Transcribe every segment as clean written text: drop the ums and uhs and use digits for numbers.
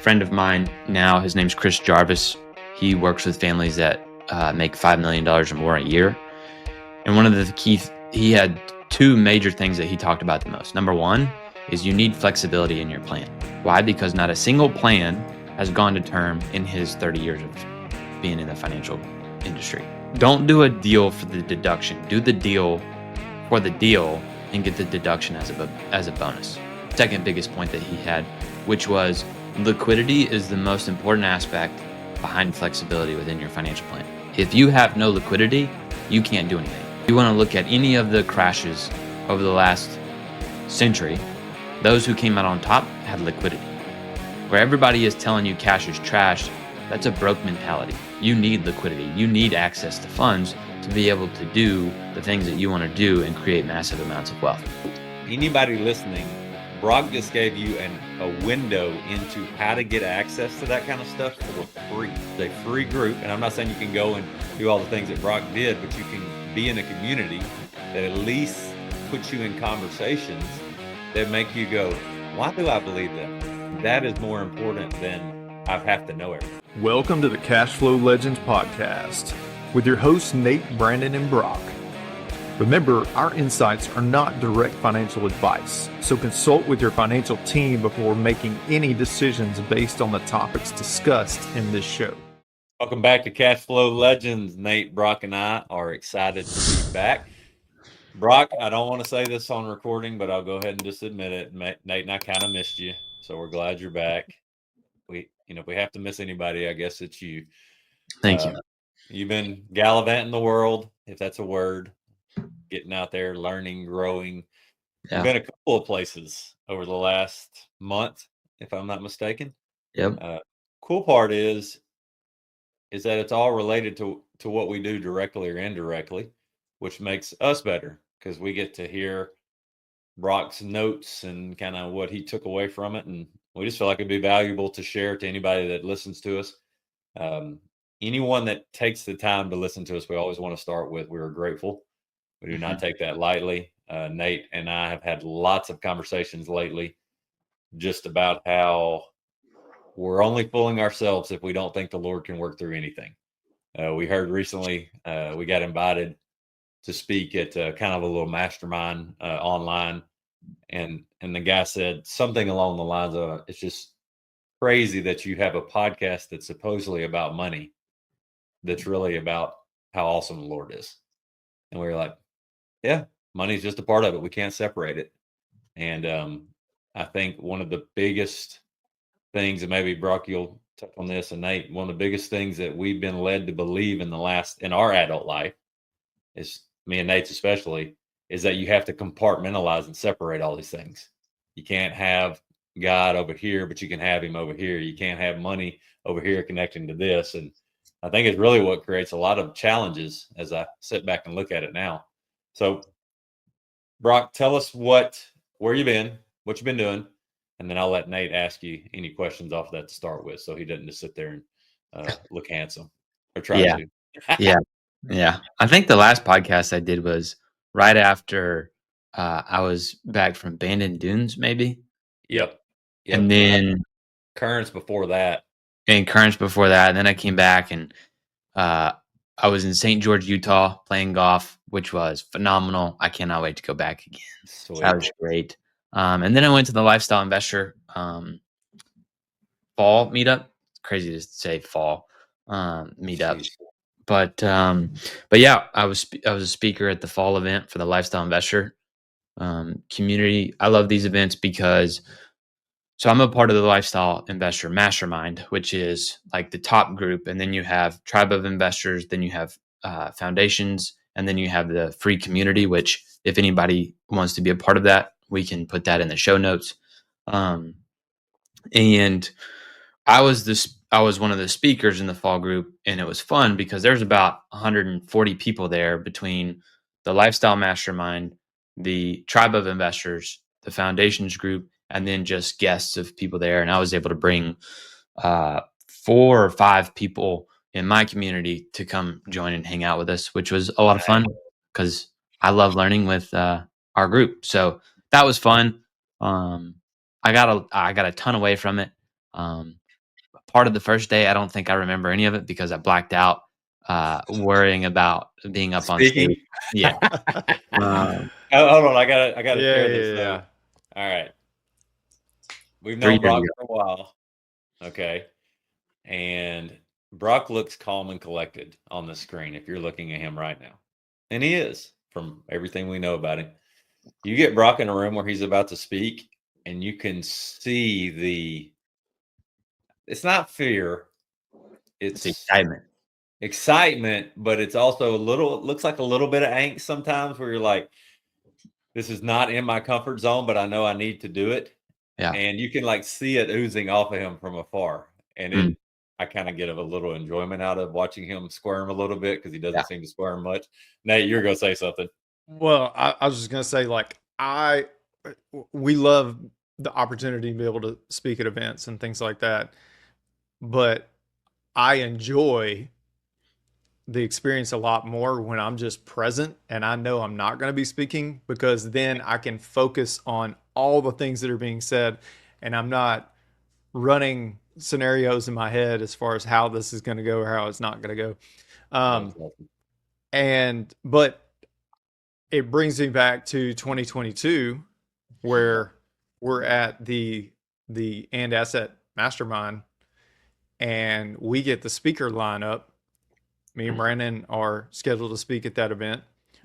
friend of mine now, his name's Chris Jarvis. He works with families that make $5 million or more a year. And one of the he had two major things that he talked about the most. Number one is you need flexibility in your plan. Why? Because not a single plan has gone to term in his 30 years of being in the financial industry. Don't do a deal for the deduction. Do the deal for the deal and get the deduction as a bonus. Second biggest point that he had, which was liquidity is the most important aspect behind flexibility within your financial plan. If you have no liquidity, you can't do anything. You want to look at any of the crashes over the last century, those who came out on top had liquidity. Where everybody is telling you cash is trash, that's a broke mentality. You need liquidity. You need access to funds to be able to do the things that you want to do and create massive amounts of wealth. Anybody listening, Brock just gave you a window into how to get access to that kind of stuff for free. It's a free group, and I'm not saying you can go and do all the things that Brock did, but you can be in a community that at least puts you in conversations that make you go, why do I believe that? That is more important than I have to know everything. Welcome to the Cashflow Legendz podcast with your hosts Nate, Brandon, and Brock. Remember, our insights are not direct financial advice, so consult with your financial team before making any decisions based on the topics discussed in this show. Welcome back to Cashflow Legendz. Nate, Brock, and I are excited to be back. Brock, I don't want to say this on recording, but I'll go ahead and just admit it. Nate and I kind of missed you, so we're glad you're back. If we have to miss anybody, I guess it's you. Thank you. You've been gallivanting the world, if that's a word, getting out there, learning, growing. Yeah. You've been a couple of places over the last month, if I'm not mistaken. Yep. Cool part is that it's all related to what we do directly or indirectly, which makes us better because we get to hear Brock's notes and kind of what he took away from it. And we just feel like it'd be valuable to share to anybody that listens to us. Anyone that takes the time to listen to us, we always want to start with, we are grateful. We do not take that lightly. Nate and I have had lots of conversations lately just about how we're only fooling ourselves if we don't think the Lord can work through anything. We heard recently we got invited to speak at kind of a little mastermind online. And the guy said something along the lines of, it's just crazy that you have a podcast that's supposedly about money that's really about how awesome the Lord is. And we were like, yeah, money's just a part of it. We can't separate it. And I think one of the biggest things, and maybe Brock, you'll touch on this, and Nate, one of the biggest things that we've been led to believe in our adult life, is me and Nate's especially, is that you have to compartmentalize and separate all these things. You can't have God over here, but you can have him over here. You can't have money over here connecting to this. And I think it's really what creates a lot of challenges as I sit back and look at it now. So, Brock, tell us where you've been, what you've been doing, and then I'll let Nate ask you any questions off of that to start with, so he doesn't just sit there and look handsome or try to. Yeah. I think the last podcast I did was right after I was back from Bandon Dunes, maybe. Yep. And then Currents before that. And then I came back and I was in St. George, Utah, playing golf, which was phenomenal. I cannot wait to go back again. Sweet. That was great. And then I went to the Lifestyle Investor fall meetup. It's crazy to say fall meetup. Jeez. But yeah, I was a speaker at the fall event for the Lifestyle Investor community. I love these events because I'm a part of the Lifestyle Investor Mastermind, which is like the top group, and then you have Tribe of Investors, then you have foundations, and then you have the free community, which if anybody wants to be a part of that, we can put that in the show notes. And I was one of the speakers in the fall group, and it was fun because there's about 140 people there between the Lifestyle Mastermind, the Tribe of Investors, the Foundations group, and then just guests of people there. And I was able to bring 4 or 5 people in my community to come join and hang out with us, which was a lot of fun because I love learning with our group. So that was fun. I got a ton away from it. part of the first day, I don't think I remember any of it because I blacked out worrying about being up on stage. Yeah. Hold on, I gotta Yeah, share this. yeah. All right, we've 3 known years Brock ago. for a while. Okay, and Brock looks calm and collected on the screen if you're looking at him right now, and he is from everything we know about him. You get Brock in a room where he's about to speak, and you can see it's not fear, It's it's excitement. but it's also it looks like a little bit of angst sometimes where you're like, this is not in my comfort zone, but I know I need to do it. Yeah. And you can like see it oozing off of him from afar. And I kind of get a little enjoyment out of watching him squirm a little bit because he doesn't seem to squirm much. Nate, you're going to say something. Well, I was just going to say, like, we love the opportunity to be able to speak at events and things like that. But I enjoy the experience a lot more when I'm just present and I know I'm not going to be speaking, because then I can focus on all the things that are being said and I'm not running scenarios in my head as far as how this is going to go or how it's not going to go. But it brings me back to 2022 where we're at the And Asset Mastermind and we get the speaker lineup. Me and Brandon are scheduled to speak at that event.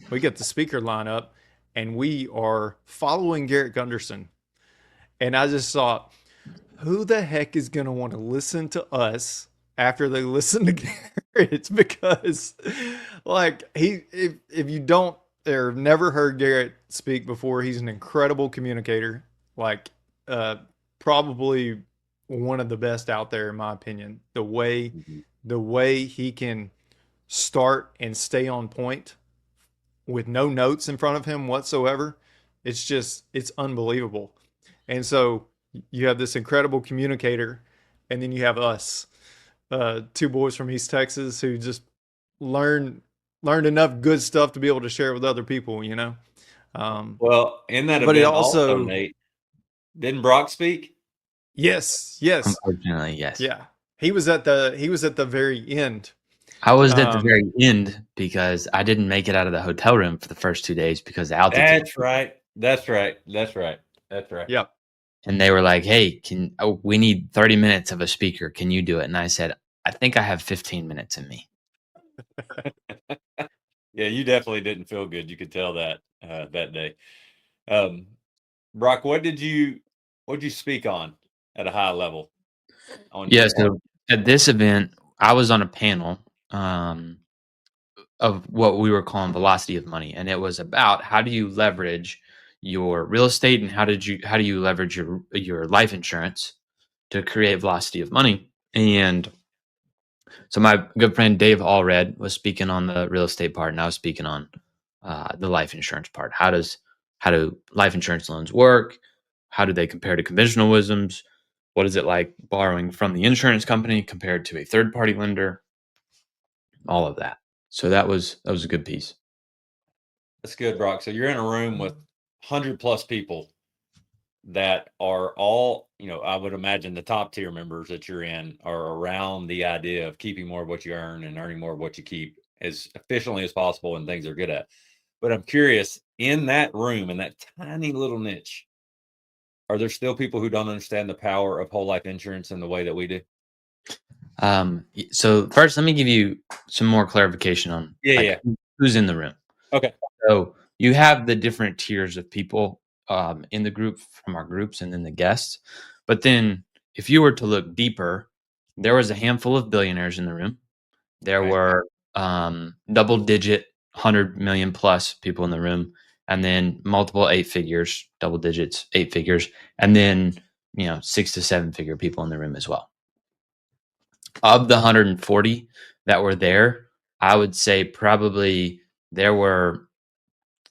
We get the speaker lineup and we are following Garrett Gunderson. And I just thought, who the heck is going to want to listen to us after they listen to Garrett? Because like if you don't or never heard Garrett speak before, he's an incredible communicator. Like probably one of the best out there in my opinion. The way he can start and stay on point with no notes in front of him whatsoever, it's unbelievable. And so you have this incredible communicator, and then you have us, two boys from East Texas who just learned enough good stuff to be able to share with other people, you know. Well, in that event also, Nate, didn't Brock speak? Yes. Unfortunately, yes. Yeah, he was at the very end. I was at the very end because I didn't make it out of the hotel room for the first 2 days because of altitude. That's right. Yep. And they were like, "Hey, we need 30 minutes of a speaker. Can you do it?" And I said, "I think I have 15 minutes in me." Yeah, you definitely didn't feel good. You could tell that that day. Brock, what did you speak on at a high level? So at this event, I was on a panel of what we were calling velocity of money, and it was about how do you leverage your real estate and how do you leverage your life insurance to create velocity of money. And so my good friend Dave Allred was speaking on the real estate part, and I was speaking on the life insurance part. How do life insurance loans work? How do they compare to conventional wisdoms? What is it like borrowing from the insurance company compared to a third party lender? All of that. So that was a good piece. That's good, Brock. So you're in a room with 100+ people that are all, I would imagine the top tier members that you're in are around the idea of keeping more of what you earn and earning more of what you keep as efficiently as possible and things they're good at. But I'm curious, in that room, in that tiny little niche, are there still people who don't understand the power of whole life insurance in the way that we do? So first, let me give you some more clarification on who's in the room. Okay. So you have the different tiers of people in the group from our groups and then the guests. But then if you were to look deeper, there was a handful of billionaires in the room. There were double digit 100 million plus people in the room, and then multiple 8 figures, double digits, 8 figures, and then 6 to 7 figure people in the room as well. Of the 140 that were there, I would say probably there were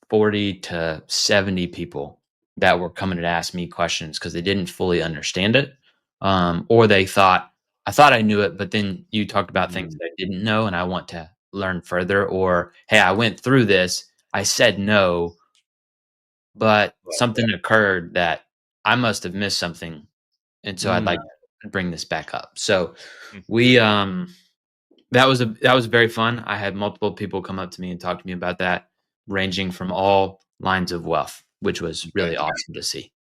40 to 70 people that were coming to ask me questions because they didn't fully understand it, or they thought, I thought I knew it, but then you talked about things that I didn't know and I want to learn further, or, hey, I went through this, I said no, but something occurred that I must have missed something. And so I'd like to bring this back up. So we that was very fun. I had multiple people come up to me and talk to me about that, ranging from all lines of wealth, which was really awesome to see.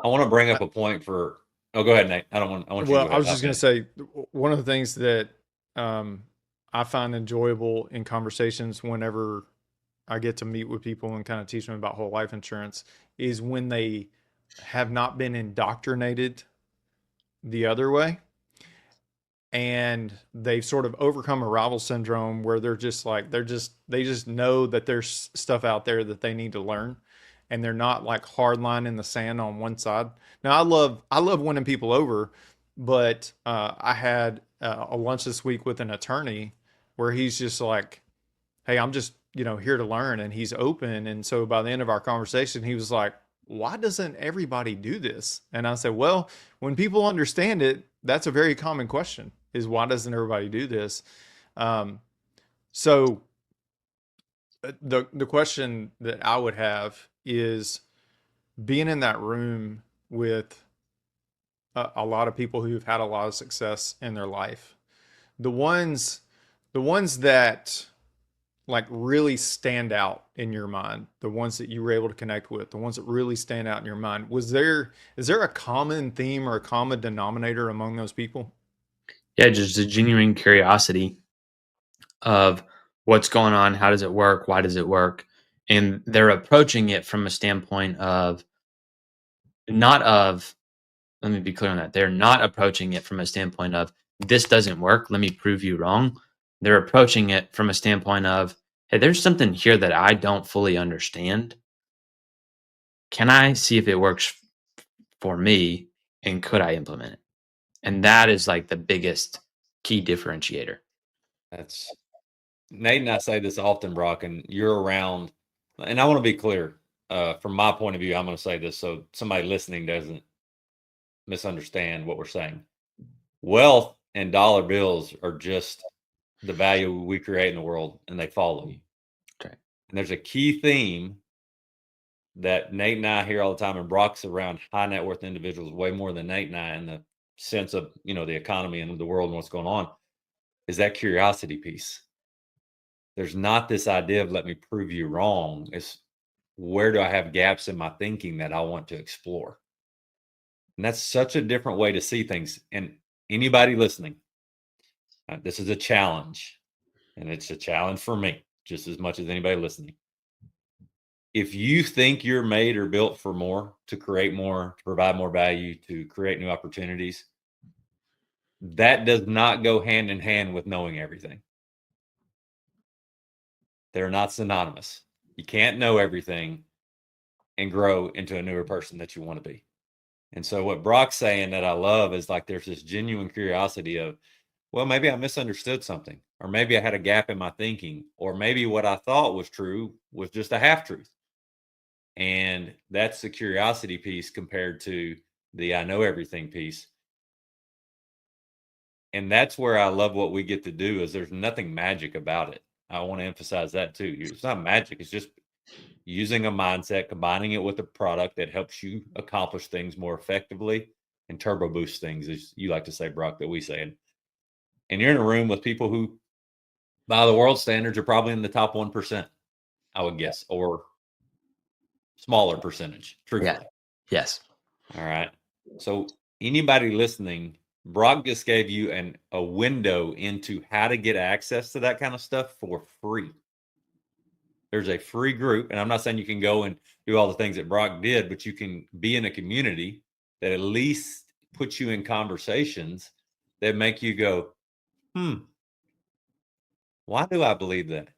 I want to bring up a point for. Oh, go ahead, Nate. I want you to go ahead. I was just going to say, one of the things that I find enjoyable in conversations whenever I get to meet with people and kind of teach them about whole life insurance is when they have not been indoctrinated the other way, and they've sort of overcome arrival syndrome where they're just like they just know that there's stuff out there that they need to learn, and they're not like hard line in the sand on one side. Now I love winning people over, but I had a lunch this week with an attorney where he's just like, hey, I'm just here to learn, and he's open. And so by the end of our conversation, he was like, why doesn't everybody do this? And I said, well, when people understand it, that's a very common question, is why doesn't everybody do this? So the question that I would have is, being in that room with a lot of people who've had a lot of success in their life, the ones that like really stand out in your mind, the ones that you were able to connect with, the ones that really stand out in your mind, is there a common theme or a common denominator among those people? Yeah, just a genuine curiosity of what's going on, how does it work, why does it work, and they're approaching it from a standpoint of let me be clear on that. They're not approaching it from a standpoint of, this doesn't work, let me prove you wrong. They're approaching it from a standpoint of, hey, there's something here that I don't fully understand. Can I see if it works for me, and could I implement it? And that is like the biggest key differentiator. That's Nate and I say this often, Brock, and you're around. And I want to be clear, from my point of view, I'm going to say this so somebody listening doesn't misunderstand what we're saying. Wealth and dollar bills are just the value we create in the world, and they follow you. Okay. And there's a key theme that Nate and I hear all the time, and Brock's around high net worth individuals way more than Nate and I, in the sense of the economy and the world and what's going on, is that curiosity piece. There's not this idea of let me prove you wrong. It's where do I have gaps in my thinking that I want to explore? And that's such a different way to see things. And anybody listening, this is a challenge, and it's a challenge for me just as much as anybody listening. If you think you're made or built for more, to create more, to provide more value, to create new opportunities, that does not go hand in hand with knowing everything. They're not synonymous. You can't know everything and grow into a newer person that you want to be. And so what Brock's saying that I love is like, there's this genuine curiosity of, well, maybe I misunderstood something, or maybe I had a gap in my thinking, or maybe what I thought was true was just a half truth. And that's the curiosity piece compared to the I know everything piece. And that's where I love what we get to do, is there's nothing magic about it. I want to emphasize that too. It's not magic. It's just using a mindset, combining it with a product that helps you accomplish things more effectively and turbo boost things, as you like to say, Brock, that we say. And you're in a room with people who, by the world standards, are probably in the top 1%, I would guess, or smaller percentage, truthfully. Yeah. Yes. All right. So anybody listening, Brock just gave you a window into how to get access to that kind of stuff for free. There's a free group, and I'm not saying you can go and do all the things that Brock did, but you can be in a community that at least puts you in conversations that make you go, why do I believe that?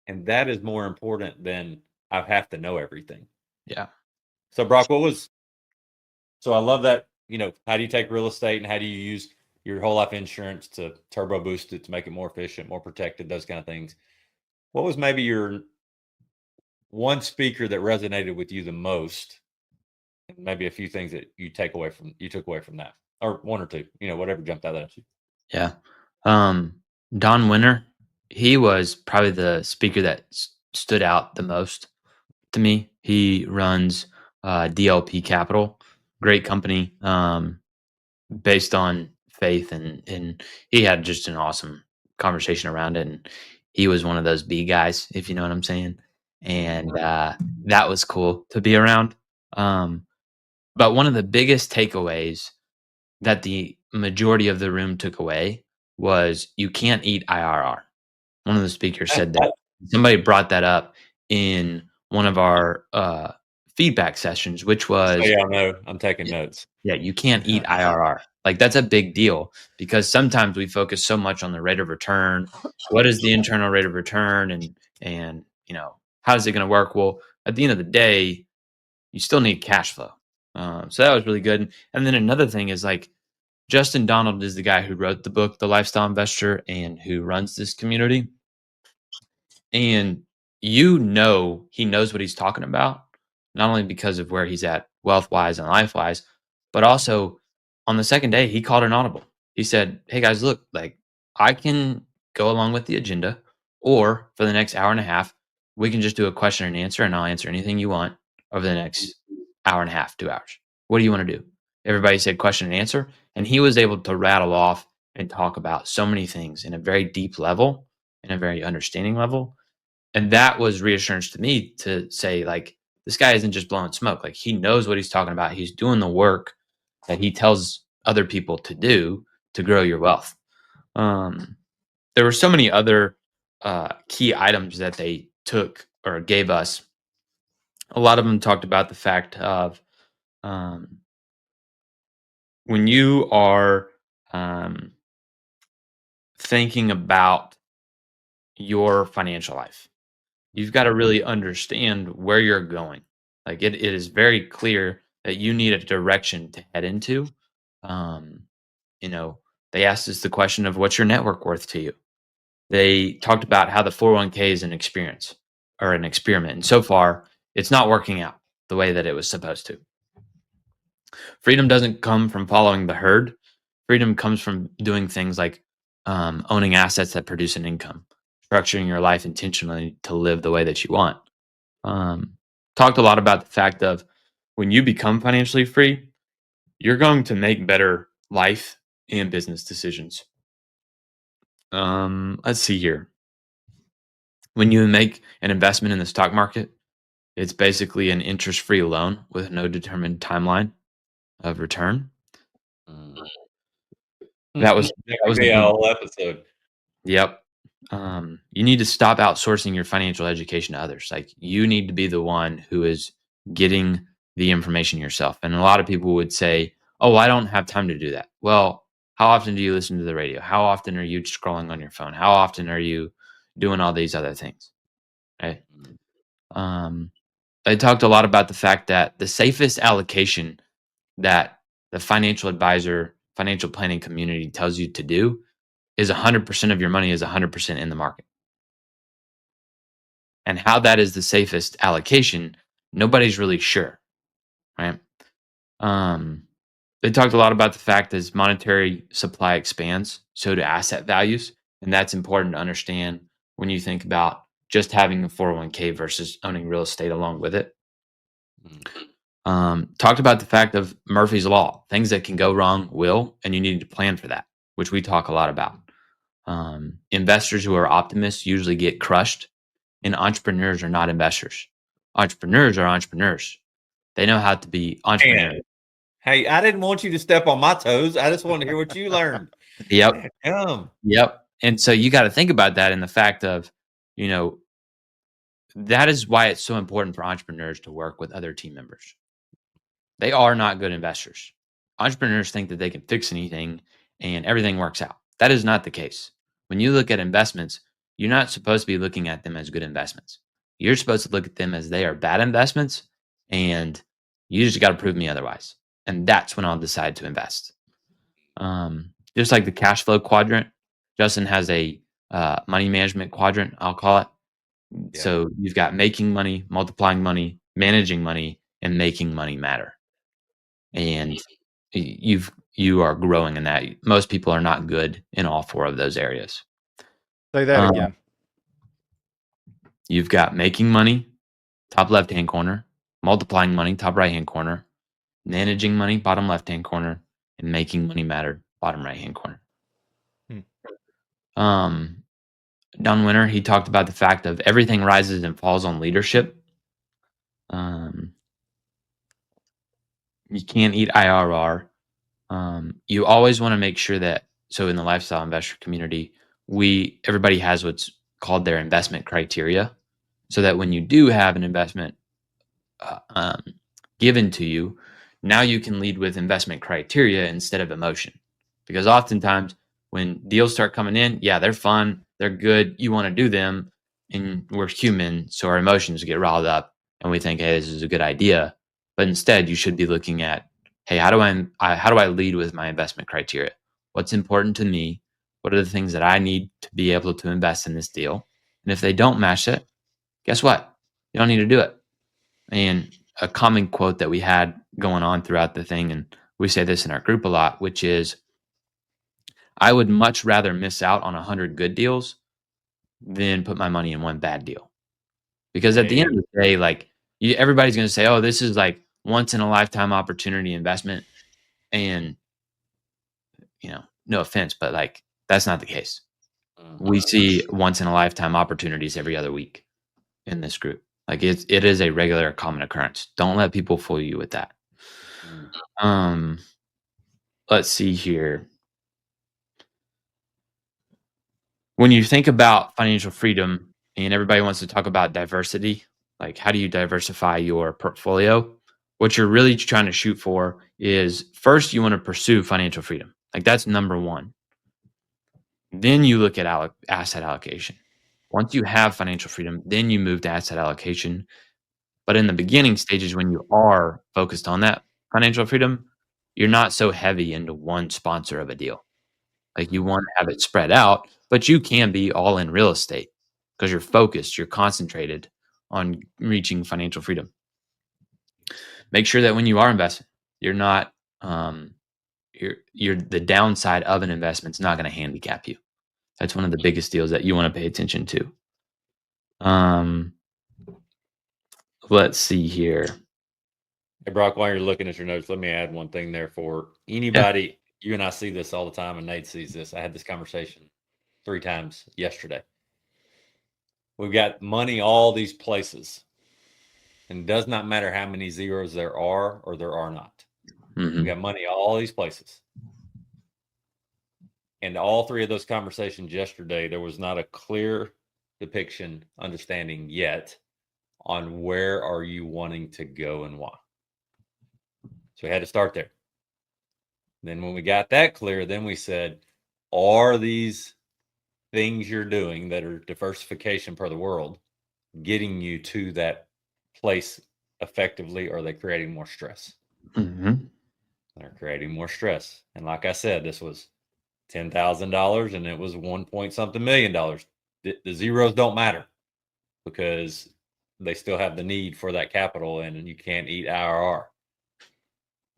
And that is more important than I have to know everything. Yeah. So Brock, so I love that, how do you take real estate and how do you use your whole life insurance to turbo boost it, to make it more efficient, more protected, those kind of things. What was maybe your one speaker that resonated with you the most? And maybe a few things that you took away from that, or one or two, whatever jumped out at you. Yeah. Don Winter, he was probably the speaker that stood out the most to me. He runs DLP Capital. great company, based on faith, and he had just an awesome conversation around it. And he was one of those B guys, if you know what I'm saying. And that was cool to be around. But one of the biggest takeaways that the majority of the room took away was you can't eat IRR. One of the speakers said that. Somebody brought that up in one of our feedback sessions, which was, So y'all know, I'm taking notes. yeah, you can't eat IRR. Like, that's a big deal because sometimes we focus so much on the rate of return. What is the internal rate of return, and how is it going to work? Well, at the end of the day, you still need cash flow. So that was really good. And then another thing is, like, Justin Donald is the guy who wrote the book, The Lifestyle Investor, and who runs this community. And he knows what he's talking about, not only because of where he's at wealth-wise and life-wise, but also on the second day, he called an audible. He said, "Hey guys, look, like, I can go along with the agenda, or for the next hour and a half, we can just do a question and answer, and I'll answer anything you want over the next hour and a half, 2 hours. What do you want to do?" Everybody said question and answer, and he was able to rattle off and talk about so many things in a very deep level, in a very understanding level. And that was reassurance to me to say, like, this guy isn't just blowing smoke. Like, he knows what he's talking about. He's doing the work that he tells other people to do to grow your wealth. There were so many other key items that they took or gave us. A lot of them talked about the fact of when you are thinking about your financial life, you've got to really understand where you're going. Like, it is very clear that you need a direction to head into. Um, they asked us the question of, what's your network worth to you? They talked about how the 401k is an experience or an experiment. And so far, it's not working out the way that it was supposed to. Freedom doesn't come from following the herd. Freedom comes from doing things like owning assets that produce an income, structuring your life intentionally to live the way that you want. Talked a lot about the fact of, when you become financially free, you're going to make better life and business decisions. Let's see here. When you make an investment in the stock market, it's basically an interest-free loan with no determined timeline of return. That was a whole episode. Yep. You need to stop outsourcing your financial education to others. Like, you need to be the one who is getting the information yourself. And a lot of people would say, "Oh, I don't have time to do that." Well, how often do you listen to the radio? How often are you scrolling on your phone? How often are you doing all these other things? Right. They talked a lot about the fact that the safest allocation that the financial advisor, financial planning community tells you to do is 100% of your money is 100% in the market. And how that is the safest allocation, nobody's really sure, right? They talked a lot about the fact as monetary supply expands, so do asset values. And that's important to understand when you think about just having a 401k versus owning real estate along with it. Talked about the fact of Murphy's Law. Things that can go wrong will, and you need to plan for that, which we talk a lot about. Investors who are optimists usually get crushed, and entrepreneurs are not investors. Entrepreneurs are entrepreneurs. They know how to be entrepreneurs. Hey, I didn't want you to step on my toes. I just wanted to hear what you learned. Yep. Yep. And so you got to think about that in the fact of, that is why it's so important for entrepreneurs to work with other team members. They are not good investors. Entrepreneurs think that they can fix anything and everything works out. That is not the case. When you look at investments, you're not supposed to be looking at them as good investments. You're supposed to look at them as they are bad investments, and you just got to prove me otherwise. And that's when I'll decide to invest. Just like the cash flow quadrant, Justin has a money management quadrant, I'll call it. Yeah. So you've got making money, multiplying money, managing money, and making money matter. And you are growing in that. Most people are not good in all four of those areas. Say that again. You've got making money, top left-hand corner, multiplying money, top right-hand corner, managing money, bottom left-hand corner, and making money matter, bottom right-hand corner. Don Winter, he talked about the fact of everything rises and falls on leadership. You can't eat IRR. You always want to make sure that, so in the lifestyle investor community, everybody has what's called their investment criteria, so that when you do have an investment given to you, now you can lead with investment criteria instead of emotion. Because oftentimes when deals start coming in, yeah, they're fun, they're good, you want to do them, and we're human, so our emotions get riled up and we think, hey, this is a good idea. But instead, you should be looking at, hey, how do I lead with my investment criteria? What's important to me? What are the things that I need to be able to invest in this deal? And if they don't match it, guess what? You don't need to do it. And a common quote that we had going on throughout the thing, and we say this in our group a lot, which is, I would much rather miss out on 100 good deals than put my money in one bad deal. Because at the end of the day, like, everybody's going to say, oh, this is like once in a lifetime opportunity investment. And, no offense, but like, that's not the case. We see once in a lifetime opportunities every other week in this group. Like, it is a regular common occurrence. Don't let people fool you with that. Let's see here. When you think about financial freedom and everybody wants to talk about diversity, like how do you diversify your portfolio? What you're really trying to shoot for is, first, you want to pursue financial freedom. Like, that's number one. Then you look at asset allocation. Once you have financial freedom, then you move to asset allocation. But in the beginning stages, when you are focused on that financial freedom, you're not so heavy into one sponsor of a deal. Like, you want to have it spread out, but you can be all in real estate because you're focused, you're concentrated on reaching financial freedom. Make sure that when you are investing, you're not, the downside of an investment is not going to handicap you. That's one of the biggest deals that you want to pay attention to. Let's see here. Hey, Brock, while you're looking at your notes, let me add one thing there for anybody. Yeah. You and I see this all the time, and Nate sees this. I had this conversation 3 times yesterday. We've got money all these places, and it does not matter how many zeros there are or there are not. We've got money all these places. And all 3 of those conversations yesterday, there was not a clear depiction, understanding yet on where are you wanting to go and why. So we had to start there. Then when we got that clear, then we said, are these things you're doing that are diversification per the world getting you to that place effectively, or are they creating more stress? They're creating more stress. And like I said, this was $10,000 and it was $1 million. The zeros don't matter because they still have the need for that capital, and you can't eat IRR.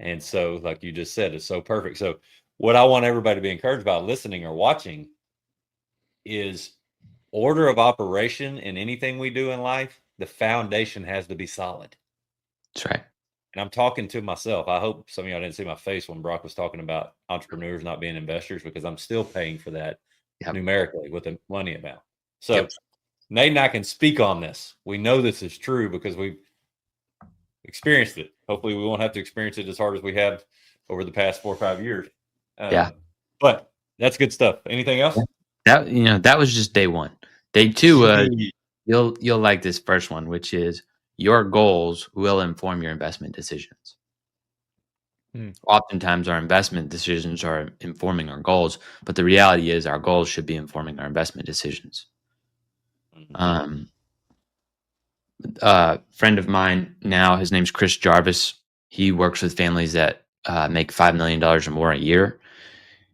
And so, like you just said, it's so perfect. So what I want everybody to be encouraged about listening or watching is order of operation in anything we do in life. The foundation has to be solid. That's right. And I'm talking to myself. I hope some of y'all didn't see my face when Brock was talking about entrepreneurs not being investors, because I'm still paying for that numerically with the money amount. So Nate and I can speak on this. We know this is true because we've experienced it. Hopefully we won't have to experience it as hard as we have over the past 4 or 5 years. But that's good stuff. Anything else? That was just day 1. Day 2, you'll like this first one, which is your goals will inform your investment decisions. Oftentimes our investment decisions are informing our goals, but the reality is our goals should be informing our investment decisions. Friend of mine now, his name's Chris Jarvis. He works with families that make $5 million or more a year.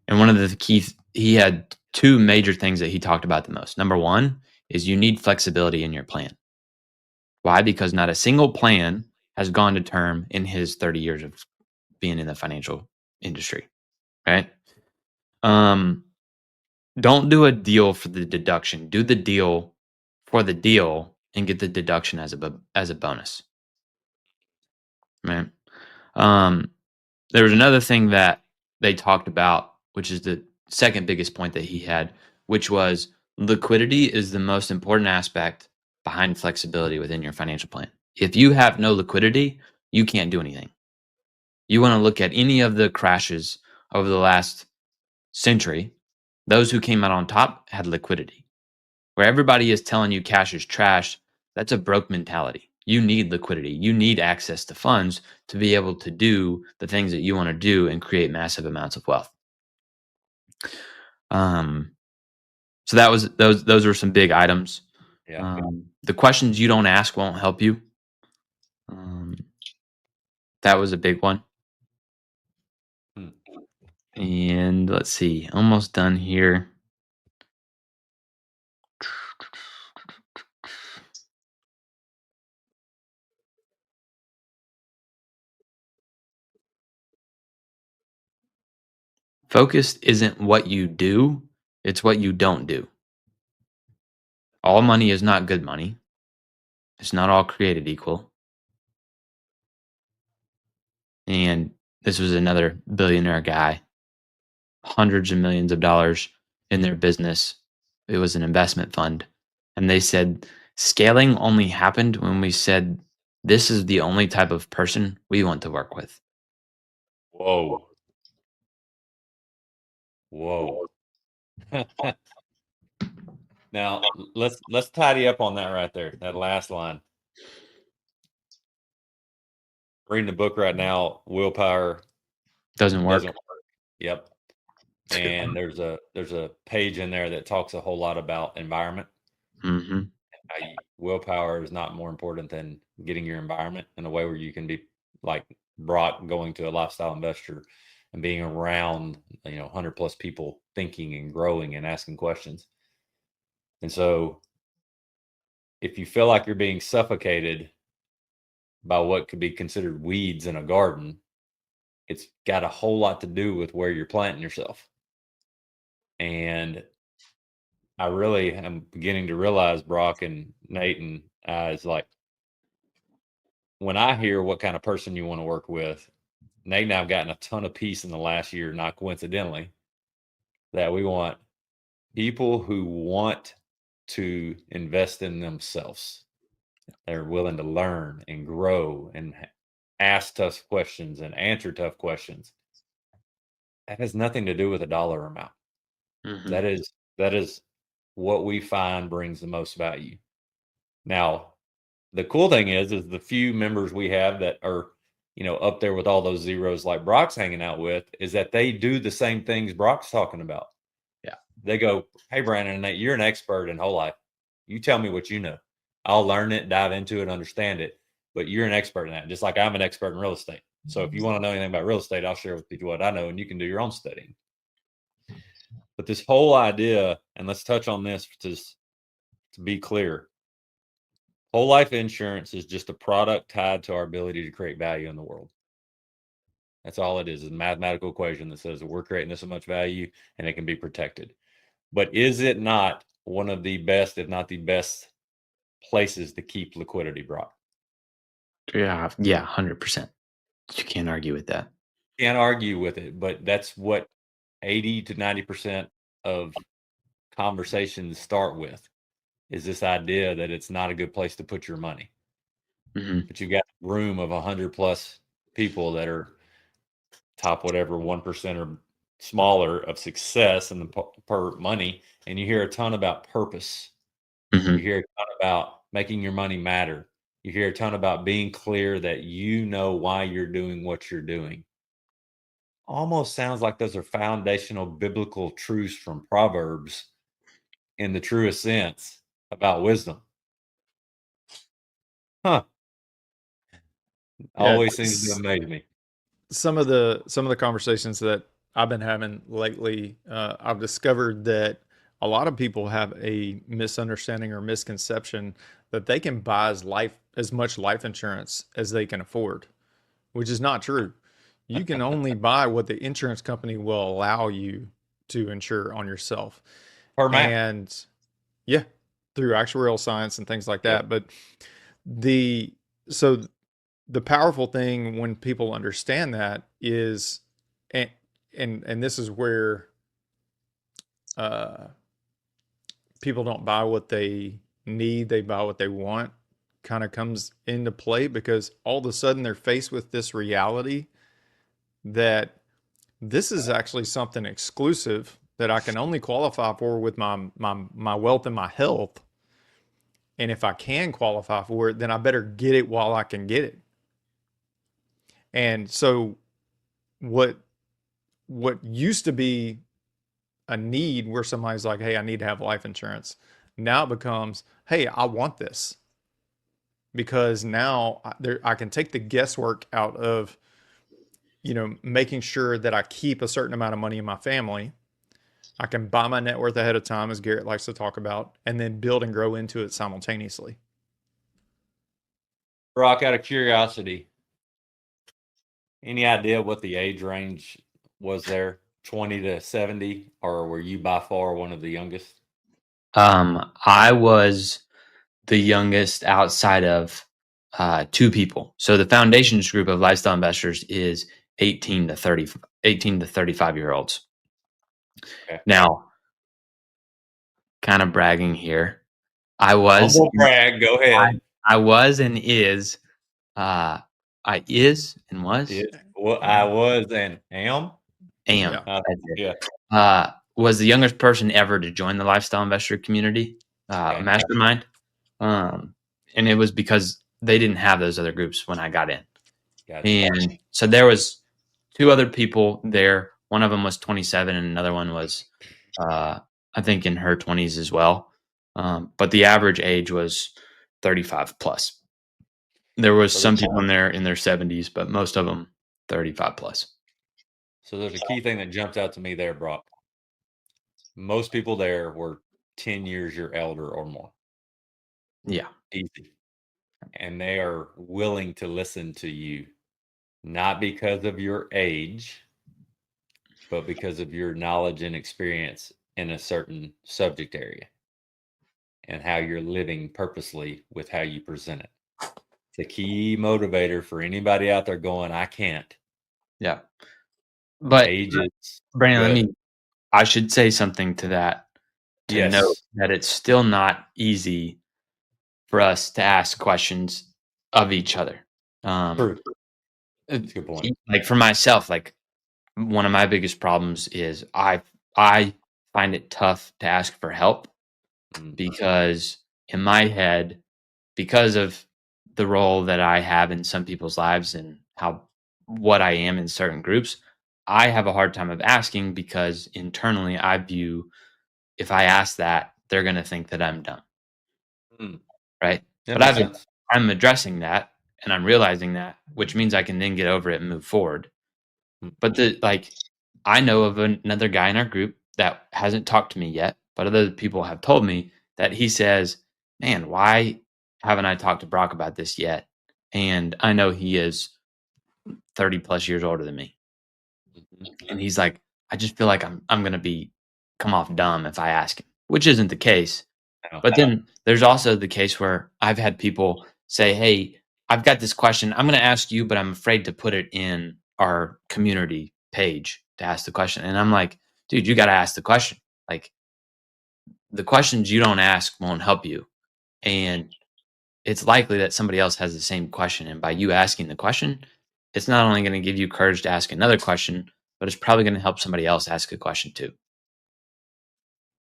And one of the he had 2 major things that he talked about the most. Number 1 is you need flexibility in your plan. Why? Because not a single plan has gone to term in his 30 years of being in the financial industry, right? Don't do a deal for the deduction. Do the deal for the deal and get the deduction as a bonus, right? There was another thing that they talked about, which is the second biggest point that he had, which was liquidity is the most important aspect behind flexibility within your financial plan. If you have no liquidity, you can't do anything. You want to look at any of the crashes over the last century, those who came out on top had liquidity. Where everybody is telling you cash is trash, that's a broke mentality. You need liquidity. You need access to funds to be able to do the things that you want to do and create massive amounts of wealth. So that was those were some big items. Yeah. The questions you don't ask won't help you. That was a big one. And let's see, almost done here. Focused isn't what you do, it's what you don't do. All money is not good money. It's not all created equal. And this was another billionaire guy, hundreds of millions of dollars in their business. It was an investment fund. And they said scaling only happened when we said, this is the only type of person we want to work with. Whoa. Now let's tidy up on that right there. That last line. Reading the book right now, willpower Doesn't work. Yep. And there's a page in there that talks a whole lot about environment. Mm-hmm. Willpower is not more important than getting your environment in a way where you can be like Brock going to a lifestyle investor and being around 100 plus people thinking and growing and asking questions. And so if you feel like you're being suffocated by what could be considered weeds in a garden, it's got a whole lot to do with where you're planting yourself. And I really am beginning to realize, Brock and Nate and I, is like, when I hear what kind of person you want to work with, Nate and I have gotten a ton of peace in the last year, not coincidentally, that we want people who want to invest in themselves. They're willing to learn and grow and ask tough questions and answer tough questions. That has nothing to do with a dollar amount. Mm-hmm. That is what we find brings the most value. Now, the cool thing is the few members we have that are, up there with all those zeros like Brock's hanging out with, is that they do the same things Brock's talking about. Yeah. They go, hey, Brandon and Nate, you're an expert in whole life. You tell me what you know. I'll learn it, dive into it, understand it. But you're an expert in that, just like I'm an expert in real estate. So if you want to know anything about real estate, I'll share with you what I know, and you can do your own studying. But this whole idea, and let's touch on this to be clear, whole life insurance is just a product tied to our ability to create value in the world. That's all it is a mathematical equation that says that we're creating this much value and it can be protected. But is it not one of the best, if not the best, places to keep liquidity, Brock? Yeah, 100%. You can't argue with that. Can't argue with it, but that's what 80 to 90% of conversations start with, is this idea that it's not a good place to put your money. Mm-hmm. But you've got a room of 100 plus people that are top whatever 1% or smaller of success in the per money, and you hear a ton about purpose. Mm-hmm. You hear a ton about making your money matter. You hear a ton about being clear that you know why you're doing what you're doing. Almost sounds like those are foundational biblical truths from Proverbs in the truest sense about wisdom. Huh. Always seems to amaze me. Some of the conversations that I've been having lately, I've discovered that a lot of people have a misunderstanding or misconception that they can buy as much life insurance as they can afford, which is not true. You can only buy what the insurance company will allow you to insure on yourself. Per man. And yeah, through actuarial science and things like that. But so the powerful thing when people understand that is, and this is where people don't buy what they need, they buy what they want, kind of comes into play, because all of a sudden they're faced with this reality that this is actually something exclusive that I can only qualify for with my wealth and my health. And if I can qualify for it, then I better get it while I can get it. And so what used to be a need where somebody's like, hey, I need to have life insurance, now it becomes, hey, I want this, because now I can take the guesswork out of, making sure that I keep a certain amount of money in my family. I can buy my net worth ahead of time, as Garrett likes to talk about, and then build and grow into it simultaneously. Brock, out of curiosity, any idea what the age range was there? 20 to 70, or were you by far one of the youngest? I was the youngest outside of two people. So the foundations group of lifestyle investors is 18 to 35-year-olds. Okay. Now, kind of bragging here, I was. Humble brag. Go ahead. I was and is. I is and was. Well, I was and am. Yeah. Was the youngest person ever to join the lifestyle investor community mastermind. And it was because they didn't have those other groups when I got in. Gotcha. And so there was two other people there. One of them was 27 and another one was, I think, in her 20s as well. But the average age was 35 plus. There was some people in there in their 70s, but most of them 35 plus. So there's a key thing that jumped out to me there, Brock. Most people there were 10 years your elder or more. Yeah. Easy. And they are willing to listen to you, not because of your age, but because of your knowledge and experience in a certain subject area and how you're living purposely with how you present it. It's a key motivator for anybody out there going, I can't. Yeah. But ages. Brandon, I should say something to that, to note that it's still not easy for us to ask questions of each other. True. That's a good point. Like for myself, like one of my biggest problems is I find it tough to ask for help because in my head, because of the role that I have in some people's lives and what I am in certain groups, I have a hard time of asking because internally I view if I ask that, they're going to think that I'm dumb. Right. But I'm addressing that and I'm realizing that, which means I can then get over it and move forward. But I know of another guy in our group that hasn't talked to me yet, but other people have told me that he says, man, why haven't I talked to Brock about this yet? And I know he is 30 plus years older than me. And he's like, I just feel like I'm going to come off dumb if I ask him, which isn't the case. But then there's also the case where I've had people say, hey, I've got this question. I'm going to ask you, but I'm afraid to put it in our community page to ask the question. And I'm like, dude, you got to ask the question. Like the questions you don't ask won't help you. And it's likely that somebody else has the same question. And by you asking the question, it's not only going to give you courage to ask another question, but it's probably going to help somebody else ask a question too.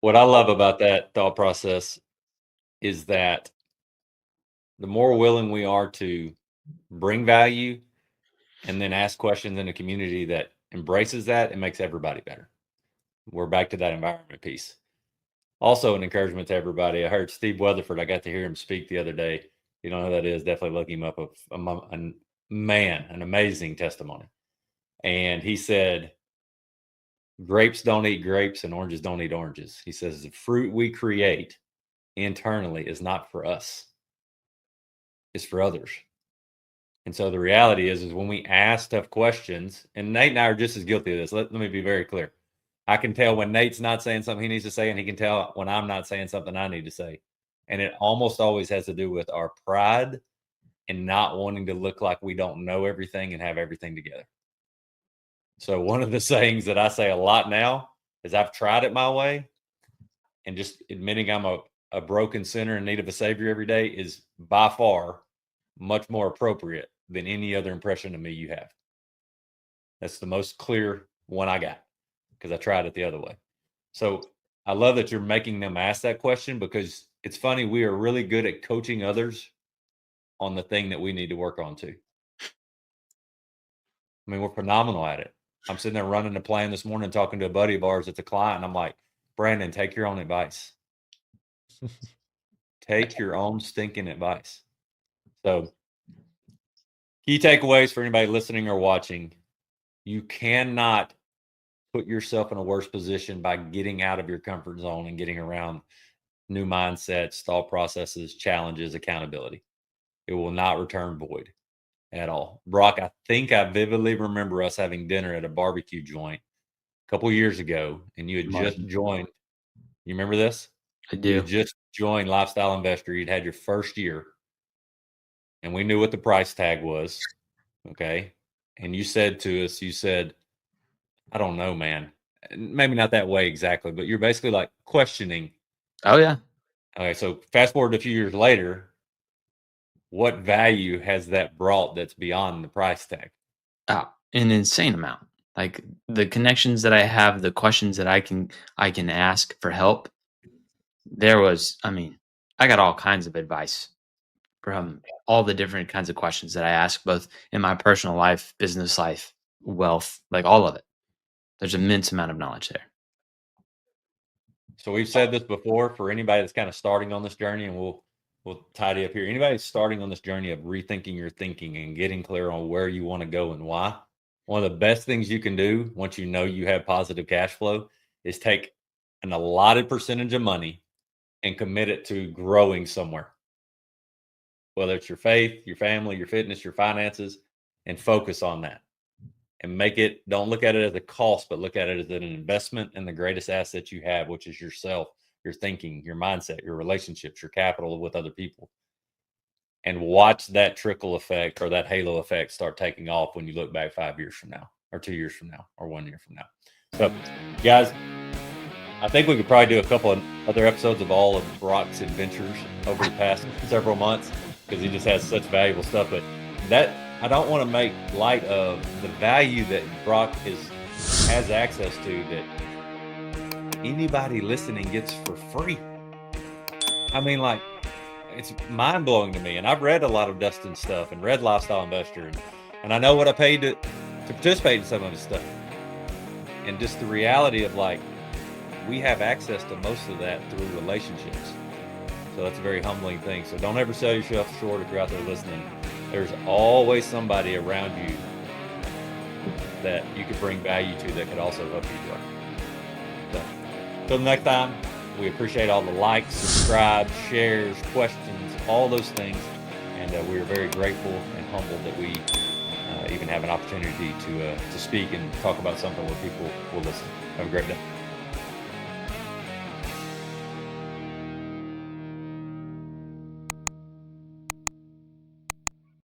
What I love about that thought process is that the more willing we are to bring value and then ask questions in a community that embraces that, it makes everybody better. We're back to that environment piece. Also, an encouragement to everybody. I heard Steve Weatherford. I got to hear him speak the other day. If you don't know who that is, definitely look him up. An amazing testimony. And he said, grapes don't eat grapes and oranges don't eat oranges. He says the fruit we create internally is not for us. It's for others. And so the reality is when we ask tough questions, and Nate and I are just as guilty of this. Let me be very clear. I can tell when Nate's not saying something he needs to say, and he can tell when I'm not saying something I need to say. And it almost always has to do with our pride and not wanting to look like we don't know everything and have everything together. So one of the sayings that I say a lot now is I've tried it my way, and just admitting I'm a broken sinner in need of a savior every day is by far much more appropriate than any other impression of me you have. That's the most clear one I got because I tried it the other way. So I love that you're making them ask that question, because it's funny. We are really good at coaching others on the thing that we need to work on too. I mean, we're phenomenal at it. I'm sitting there running the plan this morning, talking to a buddy of ours that's a client. I'm like, Brandon, take your own advice. Take your own stinking advice. So key takeaways for anybody listening or watching: you cannot put yourself in a worse position by getting out of your comfort zone and getting around new mindsets, thought processes, challenges, accountability. It will not return void at all. Brock, I think I vividly remember us having dinner at a barbecue joint a couple years ago, and you had just joined. You remember this? I do. You had just joined Lifestyle Investor. You'd had your first year, and we knew what the price tag was. Okay. And you said to us, you said, I don't know, man. Maybe not that way exactly, but you're basically like questioning. Oh, yeah. Okay. So fast forward a few years later, what value has that brought that's beyond the price tag? Oh, an insane amount. Like the connections that I have, the questions that I can ask for help. I got all kinds of advice from all the different kinds of questions that I ask, both in my personal life, business life, wealth, like all of it. There's an immense amount of knowledge there. So we've said this before for anybody that's kind of starting on this journey, and we'll tidy up here. Anybody that's starting on this journey of rethinking your thinking and getting clear on where you want to go and why, one of the best things you can do once you know you have positive cash flow is take an allotted percentage of money and commit it to growing somewhere. Whether it's your faith, your family, your fitness, your finances, and focus on that. And don't look at it as a cost, but look at it as an investment in the greatest asset you have, which is yourself, your thinking, your mindset, your relationships, your capital with other people. And watch that trickle effect or that halo effect start taking off when you look back 5 years from now, or 2 years from now, or 1 year from now. So, guys, I think we could probably do a couple of other episodes of all of Brock's adventures over the past several months, because he just has such valuable stuff. But that, I don't want to make light of the value that Brock has access to that anybody listening gets for free. I mean, like, it's mind blowing to me. And I've read a lot of Dustin's stuff and read Lifestyle Investor, and I know what I paid to participate in some of his stuff. And just the reality of, like, we have access to most of that through relationships. So that's a very humbling thing. So don't ever sell yourself short if you're out there listening. There's always somebody around you that you could bring value to that could also help you grow. So until next time, we appreciate all the likes, subscribes, shares, questions, all those things. And we are very grateful and humbled that we even have an opportunity to speak and talk about something where people will listen. Have a great day.